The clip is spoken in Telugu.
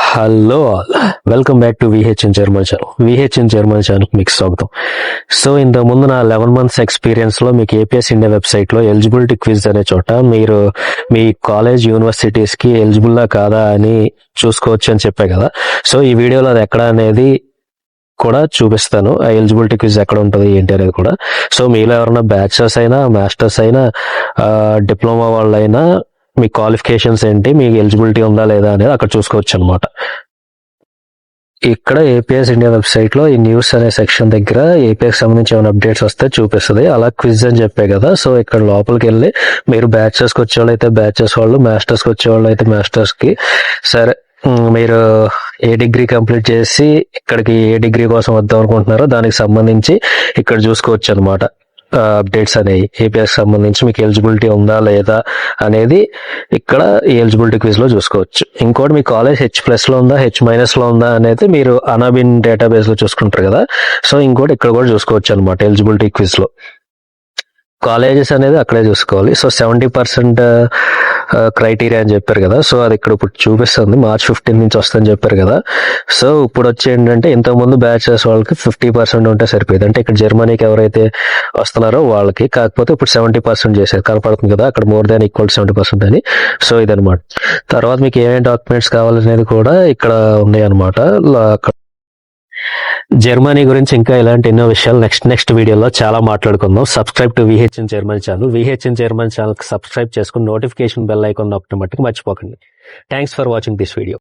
Hello all, welcome back to VHN German channel. VHN German channel మీకు స్వాగతం. సో ఇంత ముందు నా 11 months ఎక్స్పీరియన్స్ లో మీకు ఏపీఎస్ ఇండియా వెబ్సైట్ లో ఎలిజిబిలిటీ క్విజ్ అనే చోట మీరు మీ కాలేజ్ యూనివర్సిటీస్ కి ఎలిజిబుల్లా కాదా అని చూసుకోవచ్చు అని చెప్పే కదా. సో ఈ వీడియోలో అది ఎక్కడ అనేది కూడా చూపిస్తాను. ఆ ఎలిజిబిలిటీ క్విజ్ ఎక్కడ ఉంటుంది ఏంటి అనేది కూడా. సో మీలో ఎవరైనా బ్యాచిలర్స్ అయినా మాస్టర్స్ అయినా డిప్లొమా వాళ్ళైనా మీ క్వాలిఫికేషన్స్ ఏంటి, మీకు ఎలిజిబిలిటీ ఉందా లేదా అనేది అక్కడ చూసుకోవచ్చు అనమాట. ఇక్కడ ఏపీఎస్ ఇండియా వెబ్సైట్ లో ఈ న్యూస్ అనే సెక్షన్ దగ్గర ఏపీఎస్ సంబంధించి ఏమైనా అప్డేట్స్ వస్తే చూపిస్తుంది. అలా క్విజ్ అని చెప్పే కదా. సో ఇక్కడ లోపలికి వెళ్ళి మీరు బ్యాచిలర్స్ కి వచ్చేవాళ్ళు అయితే బ్యాచిలర్స్ వాళ్ళు, మాస్టర్స్ కి వచ్చేవాళ్ళు అయితే మాస్టర్స్ కి, సరే మీరు ఏ డిగ్రీ కంప్లీట్ చేసి ఇక్కడికి ఏ డిగ్రీ కోసం వద్దాం అనుకుంటున్నారో దానికి సంబంధించి ఇక్కడ చూసుకోవచ్చు అనమాట. అప్డేట్స్ అనేవి ఏపీఎస్ సంబంధించి మీకు ఎలిజిబిలిటీ ఉందా లేదా అనేది ఇక్కడ ఈ ఎలిజిబిలిటీ క్విజ్ లో చూసుకోవచ్చు. ఇంకోటి మీ కాలేజ్ H+ లో ఉందా, H- లో ఉందా అనేది మీరు అనాబిన్ డేటాబేస్ లో చూసుకుంటారు కదా. సో ఇంకోటి ఇక్కడ కూడా చూసుకోవచ్చు అనమాట ఎలిజిబిలిటీ క్విజ్ లో. కాలేజెస్ అనేది అక్కడే చూసుకోవాలి. సో 70% క్రైటీరియా అని చెప్పారు కదా. సో అది ఇక్కడ ఇప్పుడు చూపిస్తుంది, March 15 నుంచి వస్తుందని చెప్పారు కదా. సో ఇప్పుడు వచ్చి ఏంటంటే ఇంతకుముందు బ్యాచెస్ వాళ్ళకి 50% ఉంటే సరిపోయింది. అంటే ఇక్కడ జర్మనీకి ఎవరైతే వస్తున్నారో వాళ్ళకి, కాకపోతే ఇప్పుడు 70% చేశారు. కనపడుతుంది కదా అక్కడ >= 70% అని. సో ఇదనమాట. తర్వాత మీకు ఏమేమి డాక్యుమెంట్స్ కావాలనేది కూడా ఇక్కడ ఉన్నాయి అనమాట. జర్మనీ గురించి ఇంకా ఇలాంటి ఎన్నో విషయాలు నెక్స్ట్ వీడియోలో చాలా మాట్లాడుకుందాం. Subscribe to VHN German channel. VHN German channel subscribe చేసుకుని నోటిఫికేషన్ బెల్ ఐకాన్ నొక్కడం మట్టుకు మర్చిపోకండి. Thanks for watching this video.